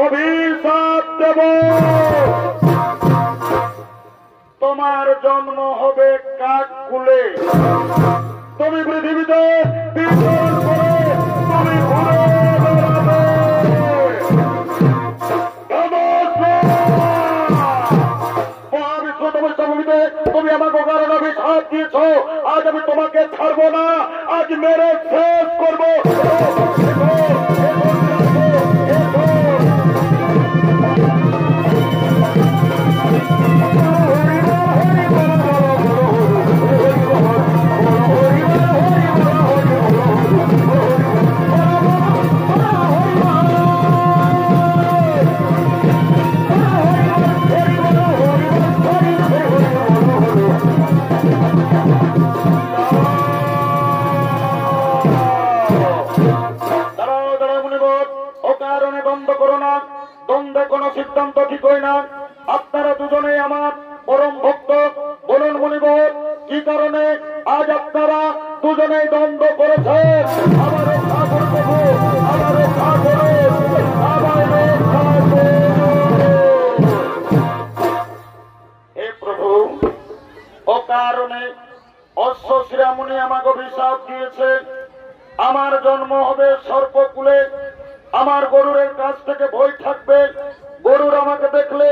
অভিশাপ দেব। তোমার জন্ম হবে কাককুলে। তুমি পৃথিবীতে বিচরণ করে তুমি ঘুরে বেড়াবে। তুমি আমাকে কারণ অভিশাপ দিয়েছ, আজ আমি তোমাকে ছাড়বো না, আজ মেরে শেষ করবো। দ্বন্দ্বে কোন সিদ্ধান্ত ঠিক হয় না। আপনারা দুজনেই আমার পরম ভক্ত। বলুন মুনিবর, কি কারণে আজ আপনারা দুজনেই দ্বন্দ্ব করেছেন? আমার রক্ষা করতে, আমার রক্ষা করে, আমার রক্ষা করে। হে প্রভু, ও কারণে অশ্বশ্রীমুনি আমাকে অভিশাপ দিয়েছে। আমার জন্ম হবে সর্পকুলে। আমার গরুরের কাছ থেকে ভয় থাকবে। গরুর আমাকে দেখলে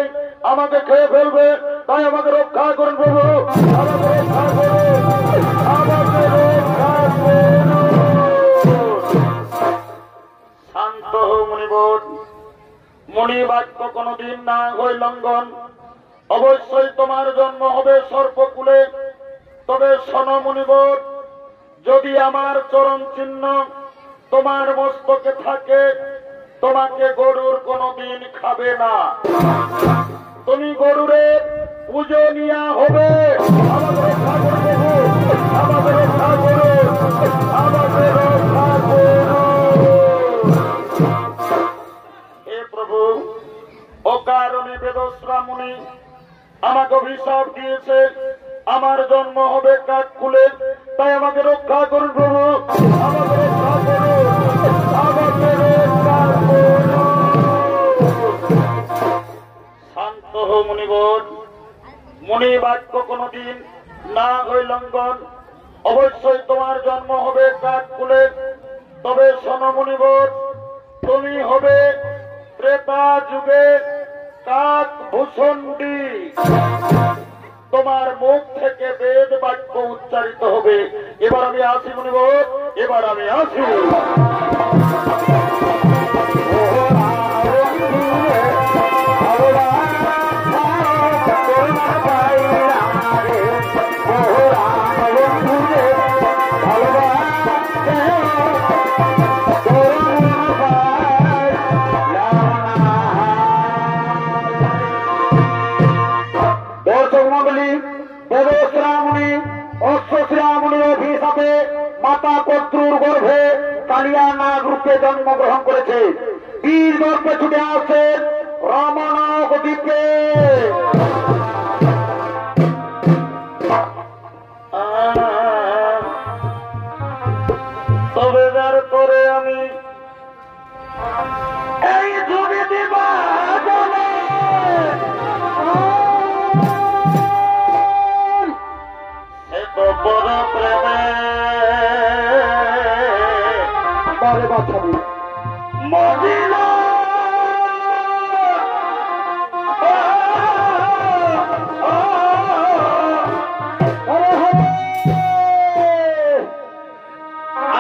আমাকে খেয়ে ফেলবে। তাই আমাকে রক্ষা করুন প্রভু, আমাকে রক্ষা করুন, আমাকে রক্ষা করুন। শান্ত হো মুনিবর। মুনি বাক্য কোনদিন না হয় লঙ্ঘন। অবশ্যই তোমার জন্ম হবে সর্পকুলে। তবে শোনো মুনিবর, যদি আমার চরণ চিহ্ন তোমার মস্তকে থাকে, তোমাকে গরুর কোনদিন খাবে না। তুমি গরুরের পূজনীয়া হবে। আমাকে রক্ষা করে দেবো, আমাকে রক্ষা করো, আমাকে রক্ষা করো। হে প্রভু, ও কারণে বেদস্রামুনি আমাকে অভিশাপ দিয়েছে। আমার জন্ম হবে কাককুলে। তাই আমাকে রক্ষা করুন প্রভু, আমাকে রক্ষা করুন, আমাকে রক্ষা করুন। শান্ত হো মুনিবর। মুনি বাক্য কোনদিন না হয় লঙ্ঘন। অবশ্যই তোমার জন্ম হবে কাককুলে। তবে শোনো মুনিবর, তুমি হবে ত্রেতা যুগে কাক ভূষণ্ডী। তোমার মুখ থেকে বেদ বাক্য উচ্চারিত হবে। এবার আমি আসি মুনিবর, এবার আমি আসি। মাতা কর্তৃর গর্ভে কালিয়া নাগ রূপে জন্মগ্রহণ করেছে। বীর গর্ভে ছুটে আসেন রমনাক দ্বীপে। তবে যার করে আমি এই ছবি দিবা বড় প্রেমে মদিনা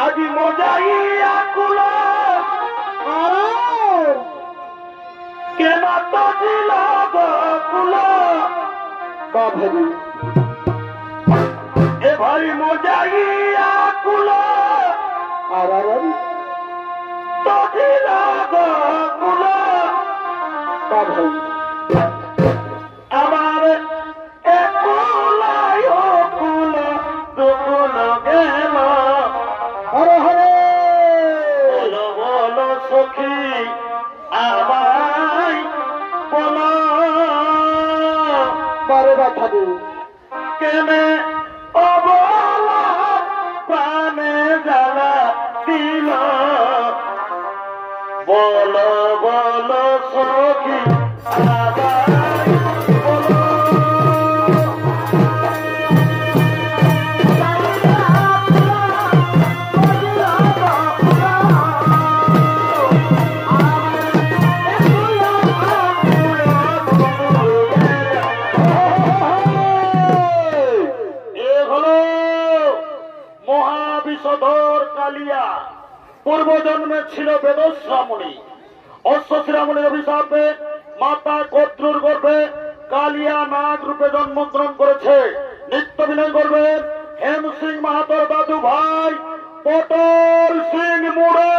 আজি মজাইয়া কুলা কেন তো দিল কুলা বাভরি এ ভাই মজাইয়া কুলা আর তো দিল কুলা বাভরি আমার একুলাই কুলা দুকুল গেল। হরে হরে বলো বলো সখী আমায় বলো বারে ব্যথা দিন কেনে অবলা প্রাণে জ্বালা দিল। বলো বলো পূর্বজন্মে ছিল বেদশ্রামণী। অশ্বশিরামণির অভিশাপে মাতা কর্ত্রুর গর্ভে কালিয়া নাগ রূপে জন্মগ্রহণ করেছে। নিত্য বিনয় করবেন হেম সিং মাহাতোর দাদু ভাই পটল সিং মুড়া।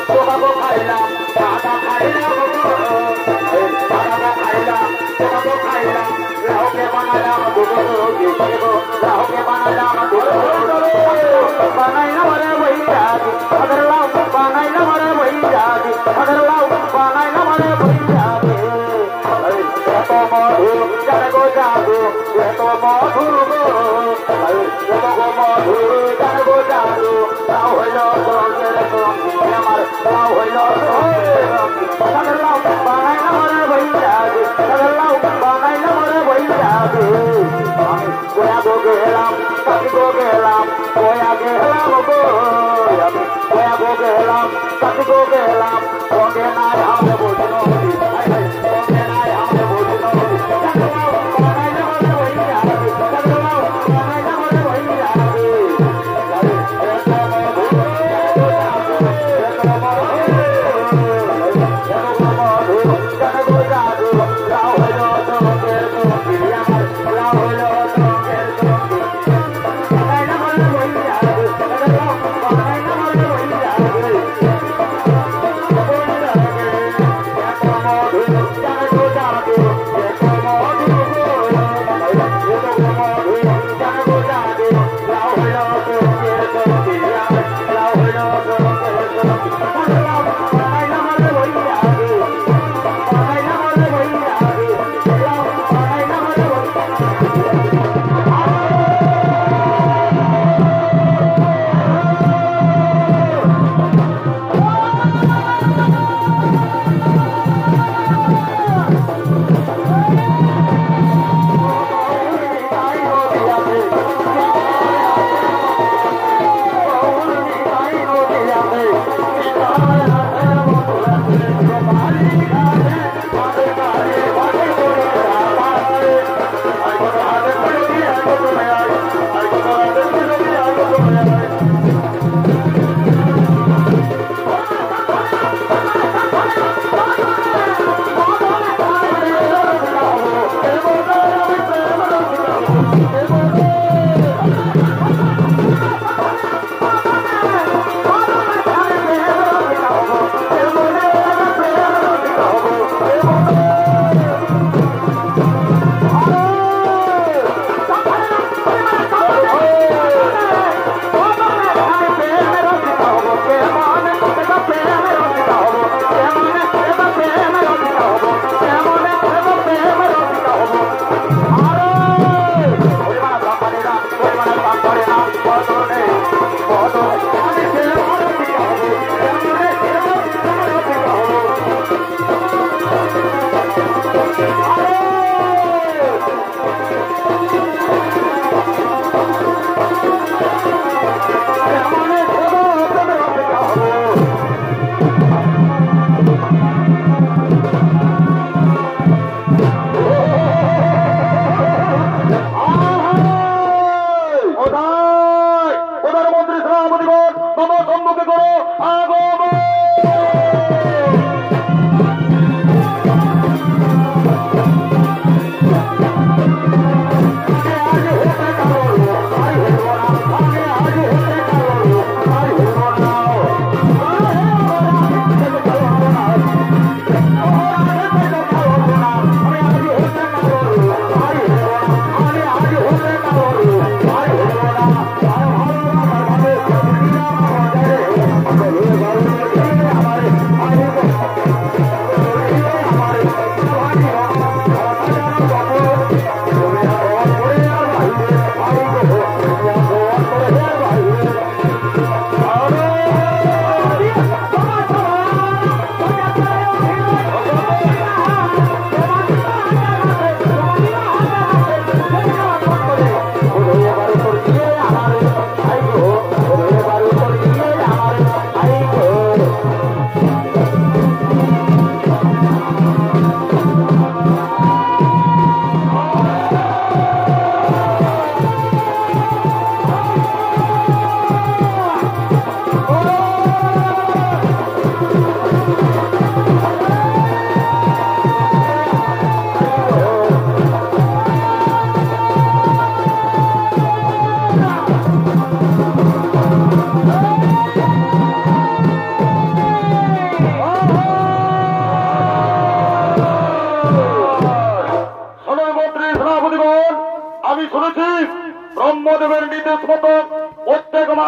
তোকাগো খাইলাম দাদা খাইলাম দাদা খাইলাম তোকাগো খাইলাম রাহুকে বানাইলাম দুটো রাহুকে বানাইলাম দুটো বানাইলাম রে বৈরাগী আগরলাম বানাইলাম রে বৈরাগী আগরলাম বানাইলাম রে বৈরাগী এত মধু জানগো জাদু এত মধু গো এত মধু জানগো জাদু তাও হইল তোর আমার তাও হইল আগরলাম বানাইলাম রে বৈরাগী আগরলাম বানাইলাম রে বৈরাগী আমি গোয়াগো গেলাম কাটিগো গেলাম গোয়া গেলাম গো আমি গোয়াগো গেলাম কাটিগো গেলাম সঙ্গে নাই আমি বসনো সঙ্গে নাই আমি বসনো বানাইলাম রে বৈরাগী আগরলাম বানাইলাম রে বৈরাগী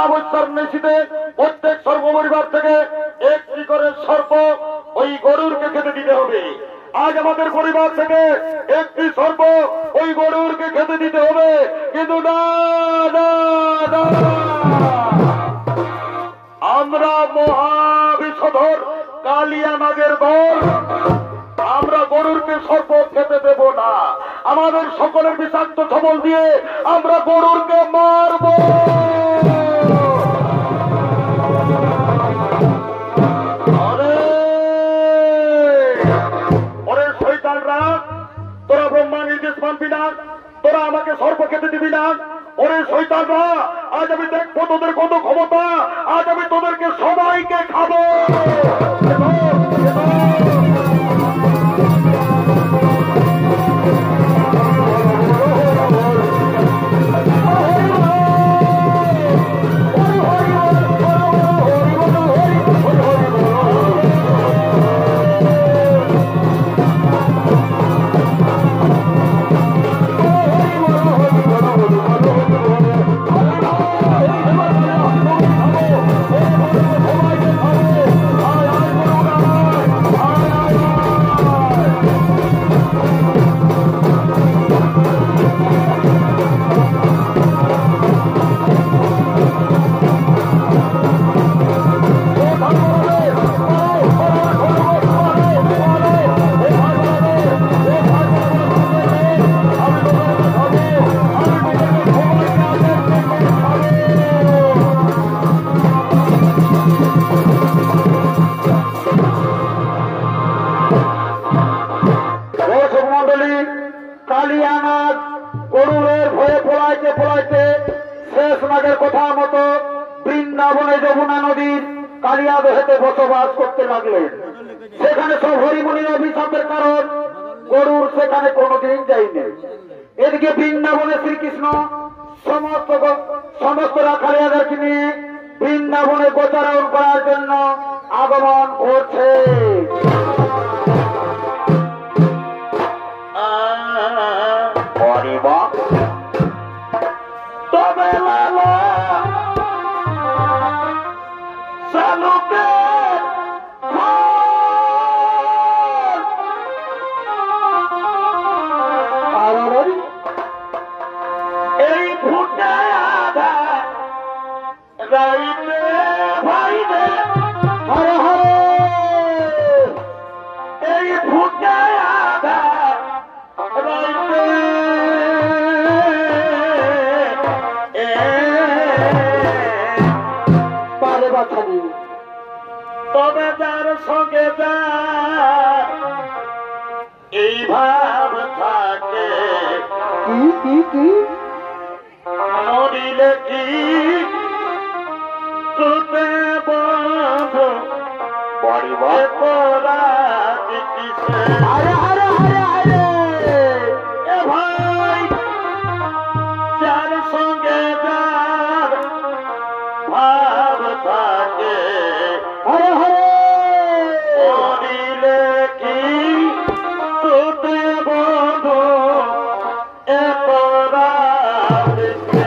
অমাবস্যার নিশিতে প্রত্যেক সর্বপরিবার থেকে একটি করে সর্প ওই গরুরকে খেতে দিতে হবে। আজ আমাদের পরিবার থেকে একটি সর্প ওই গরুরকে খেতে দিতে হবে, কিন্তু না না না, আমরা মহাবিষধর কালিয়া নাগের দল, আমরা গরুরকে সর্প খেতে দেব না। আমাদের সকলের বিষাক্ত ছবল দিয়ে আমরা গরুরকে মারব। ওরে শয়তানরা, তোরা ব্রহ্মা নির্দেশ মানবি না, তোরা আমাকে সর্প খেতে দিবি না। ওরে শয়তানরা, আজ আমি দেখবো তোদের কত ক্ষমতা, আজ আমি তোদেরকে সবাইকে খাবো। বসবাস করতে লাগলেন। সেখানে সব হরিমুনির অভিশাপের কারণ গরুর সেখানে কোনোদিন যায়নি। এদিকে বৃন্দাবনে শ্রীকৃষ্ণ সমস্ত রাখালিয়াদেরকে নিয়ে বৃন্দাবনে গোচারণ করার জন্য আগমন করছে। তবে লালা সালুকে এই ফুটে আধা রাইতে ভাইরে হরে হরে, এই ফুটে আধা রাইতে পারে বাছানি। তবে যার সঙ্গে এই ভাব থাকে, কি মরিলে কি তুতে বন্ধ পরা দিছে। আরে আরে আরে আরে এ ভাই, যার সঙ্গে যার ভাব থাকে, হরে হরে মরিলে কি তুতে বন্ধ পরা দিছে।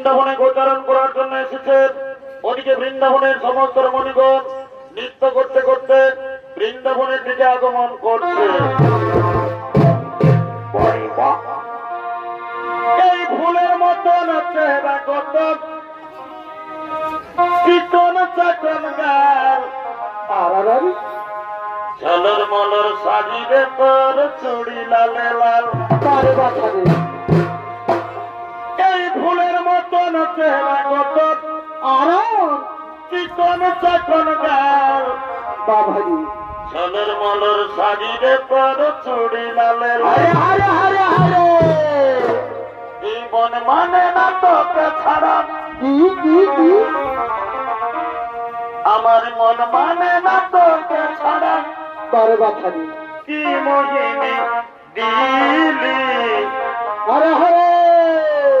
বৃন্দাবনে গোচারণ করার জন্য এসেছেন। ওদিকে বৃন্দাবনের সমস্ত রমণীগণ নৃত্য করতে করতে বৃন্দাবনের দিকে আগমন করছে। এই ফুলের মতন চেহারা কত চিকন চাকন গাল, ঝলর মলর সাজিবে তোর চুড়ি লালে লাল। এই ফুলের মতন চেহারা কত চিকন চাকন গাল, ঝলর মলর সাজিবে তোর চুড়ি লালে লাল। জীবন মানে না তোকে ছাড়া, আমার মন মানে না তোকে ছাড়া। কি মোহিনী দিলি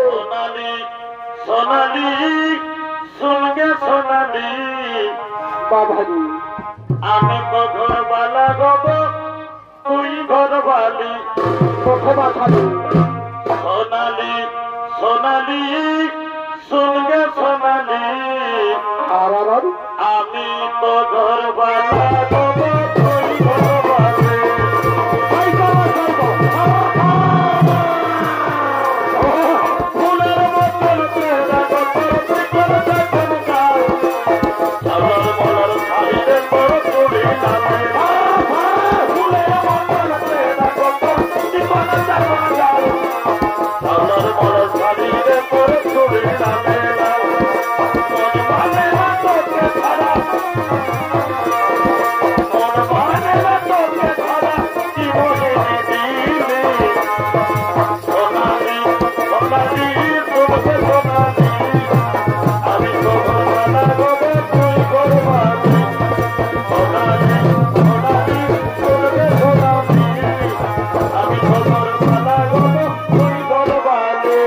সোনালি সোনালি শুনবে সোনালি, আমি তো ঘর বালা গব তুই ঘর বালি। সোনালি সোনালি শুনবে সোনালি, আমি তো ঘর বালা গব তুই ঘর বালি। ফুলের মতন চেহারা কত চিকন চাকন গাল, ঝলর মলর সাজিবে তোর চুড়ি লালে লাল। ফুলের মতন চেহারা কত চিকন চাকন গাল, ঝলর মলর সাজিবে তোর চুড়ি লালে লাল। মন মানে না তোকে ছাড়া, মন মানে না তোকে ছাড়া। কি মোহিনী দিলি সোনালি সোনালি শুনবে সোনালি, আমি তো ঘর বালা গব তুই ঘর বালি। সোনালি সোনালি শুনবে সোনালি, আমি তো ঘর বালা গব তুই ঘর বালি।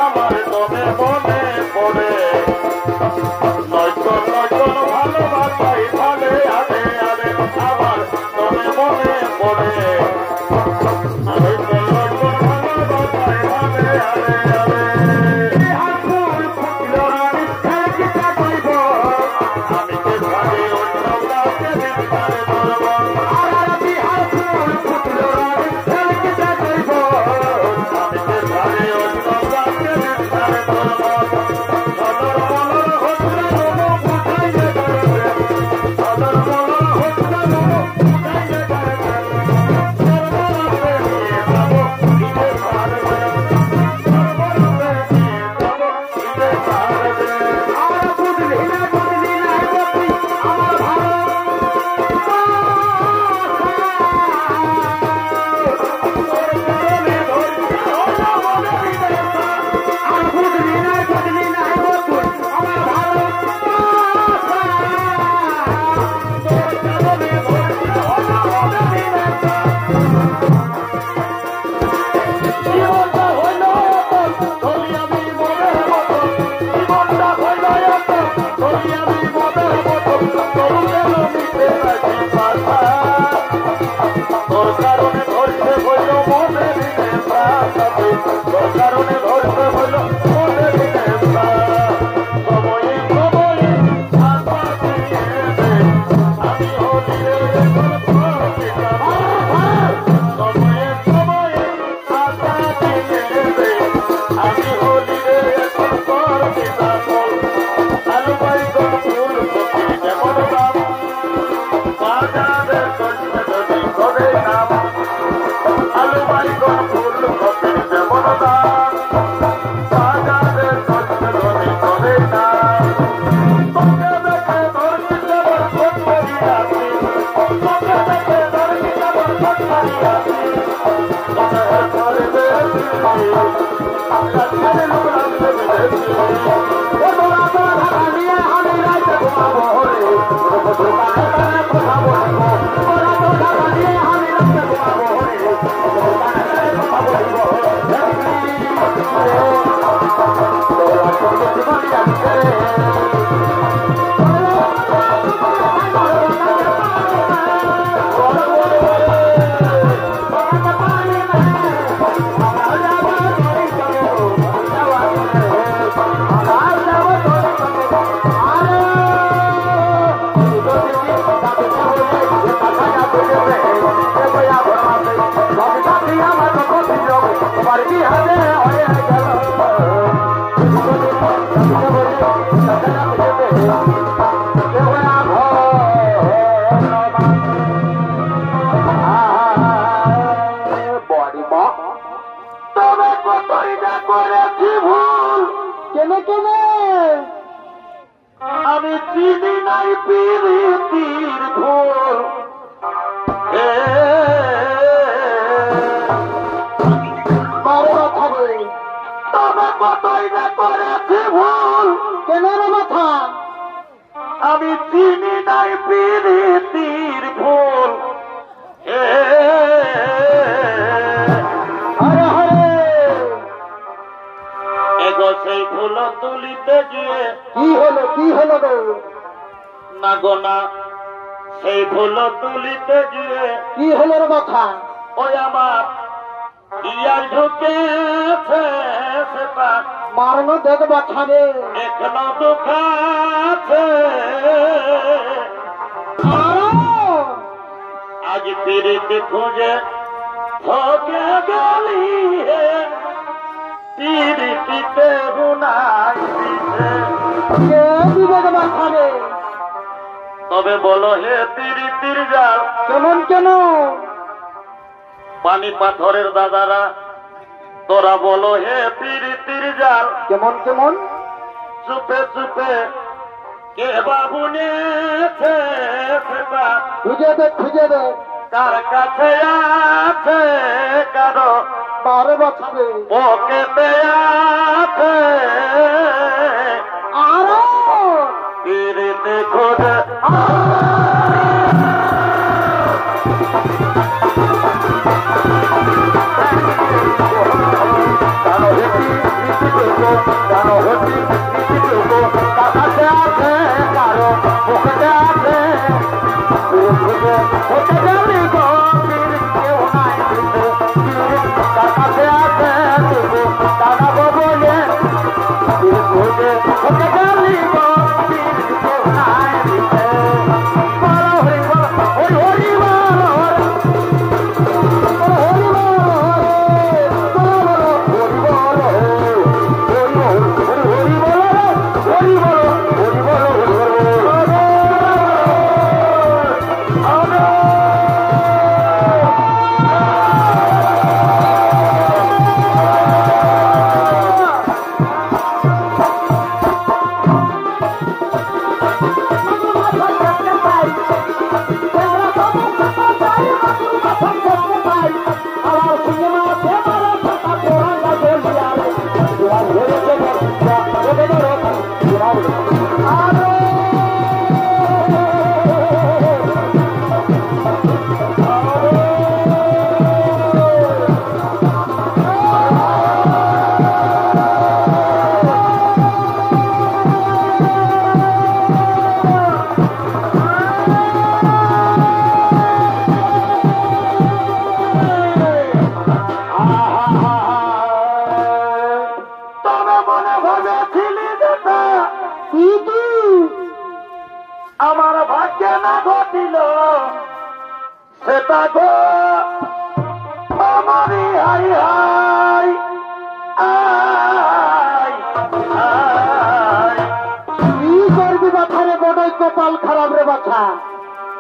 আমার মনে মনে পড়ে নয়তন নয়তন ভালোবাসাই ভালে আলে আলে। আমার মনে মনে পড়ে নয়তন নয়তন ভালোবাসাই ভালে আলে আলে। আমি যে ভাবে অন্য কাউকে দিলদারে ধরব, আমি যে ভাবে অন্য কাউকে দিলদারে ধরব। ঝলর মলর হচ্ছে রোনো বুঝাইয়ে ধরবে, ঝলর মলর হচ্ছে রোনো বুঝাইয়ে ধরবে। সর্বরূপে নিয়ে যাব নিজে পারবে, সর্বরূপে নিয়ে যাব নিজে পারবে। জীবনটা হইল ধরি আমি মনের মতো, জীবনটা হইল ধরি আমি মনের মতো। তরু গেল মিশে রাখি পাশা, তোর কারণে ধরতে হইল মনে দিনে প্রাণ, তোর কারণে ধরতে হইল মনে দিনে প্রাণ। সময়ে সময়ে আশা দিয়ে দে, আমি হলি রে এখন তোর পিতা। সময়ে সময়ে আশা দিয়ে দে, আমি হলি রে এখন তোর পিতা। আলু বাইগন ফুল কপি যেমন দাম, বাজারে চলছে যদি করে নাম। আলু বাইগন ফুল কপি যেমন দাম, বাজারে চলছে যদি করে নাম। তোকে দেখে ধরছি যেমন ফোন করিয়াছি, তোকে দেখে ধরছি যেমন ফোন করিয়াছি। মনে করে বেশি আমরা ছেড়ে লুড়াতে বেশি। আমি চিনি নাই প্রীতির ভুল তবে কতই না করেছি ভুল কেন মাথা আমি চিনি নাই প্রীতির ভুল সেই ফুল তুলিতে গিয়ে কি হলো না গো না সেই ফুল তুলিতে গিয়ে কি হলো রে কথা ওই আমার ইয়ার ঢুকেছে সেটা মারনো দেখ বাছারে এখনো দুঃখাছে আজ পিড়িতে খুঁজে ঠকে গেলি হে পিড়িতে বুনাই তবে বলো হে পিড়িতির জাল কেমন কেন পানি পাথরের দাদারা তোরা বলো হে পিড়িতির জাল কেমন কেমন চুপে চুপে কে বাবু নিয়েছে সেটা খুঁজে দে কার কাছে আছে কারো বারে বাঁচবে ওকে আছে আরো পিড়িতে খোঁজে আমার ভাগ্যে না ঘটিল সেটা গো আমারই হাই হাই কি করবি বাছারে বড়ই কপাল খারাপ রে বাছা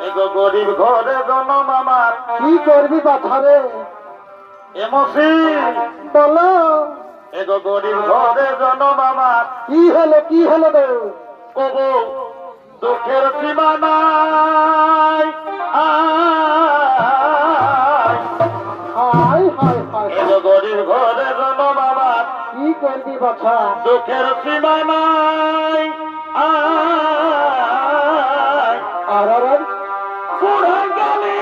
এগো গরিব ঘরে জনম আমার কি করবি বাছারে এমসি বলো এগো গরিব ঘরে জনম আমার কি হলো রে ওগো দুঃখের সীমা নাই গরিব ঘরে জন্ম আমার কি করবি বাছা দুঃখের সীমা নাই আর পুরা গালি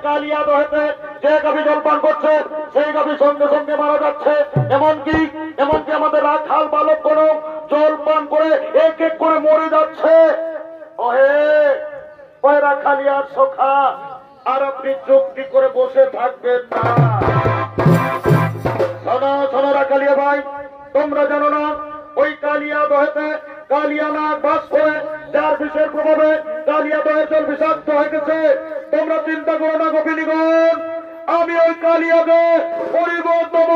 কালিয়া দহেতে যে গাভী জলপান করছে সেই গাভী সঙ্গে সঙ্গে মারা যাচ্ছে। এমনকি আমাদের রাখাল বালক কোন জলপান করে এক এক করে মরে যাচ্ছে। ওহে ওই রাখালিয়ার সখা, আর আপনি চুক্তি করে বসে থাকবেন না। শোনো শোনো রাখালিয়া ভাই, তোমরা জানো না ওই কালিয়া দহেতে কালিয়া নাগ বাস করে, যার বিষের প্রভাবে কালিয়া দহের জল বিষাক্ত হয়ে গেছে। তোমরা চিন্তা করো না গোপিনীগণ, আমি ওই কালিয়াকে পরিবর্তন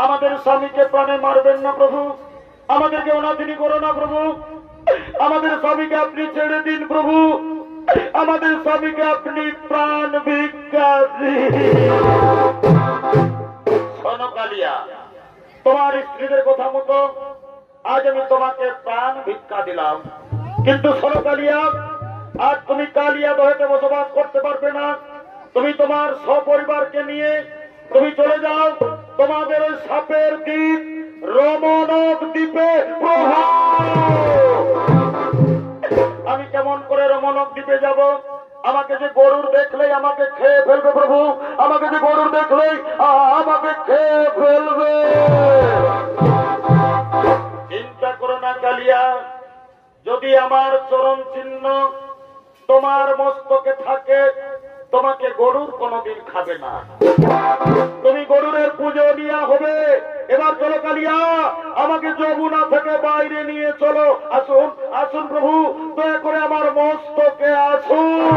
আমাদের স্বামীকে প্রাণে মারবেন না প্রভু, আমাদেরকে অনাথিনী করো না প্রভু। আমাদের স্বামীকে আপনি ছেড়ে দিন প্রভু, আমাদের স্বামীকে আপনি প্রাণ ভিক্ষা দিন। শোনো কালিয়া, তোমার স্ত্রীদের কথা মতো আজ আমি তোমাকে প্রাণ ভিক্ষা দিলাম, কিন্তু শোনো কালিয়া, আজ তুমি কালিয়া দহেতে বসবাস করতে পারবে না। তুমি তোমার সপরিবারকে নিয়ে তুমি চলে যাও তোমাদের ওই সাপের দ্বীপ রমণক দ্বীপে। আমি কেমন করে রমণক দ্বীপে যাব? আমাকে যে গরুর দেখলেই আমাকে খেয়ে ফেলবে প্রভু, আমাকে যে গরুর দেখলেই আমাকে খেয়ে ফেলবে। চিন্তা করো না কালিয়া, যদি আমার চরণ চিহ্ন তোমার মস্তকে থাকে, তোমাকে গরুর কোনদিন খাবে না, তুমি গরুরের পুজো নিয়ে হবে। এবার চলো কালিয়া, আমাকে যমুনা থেকে বাইরে নিয়ে চলো। আসুন আসুন প্রভু, দয়া করে আমার মস্তকে আসুন।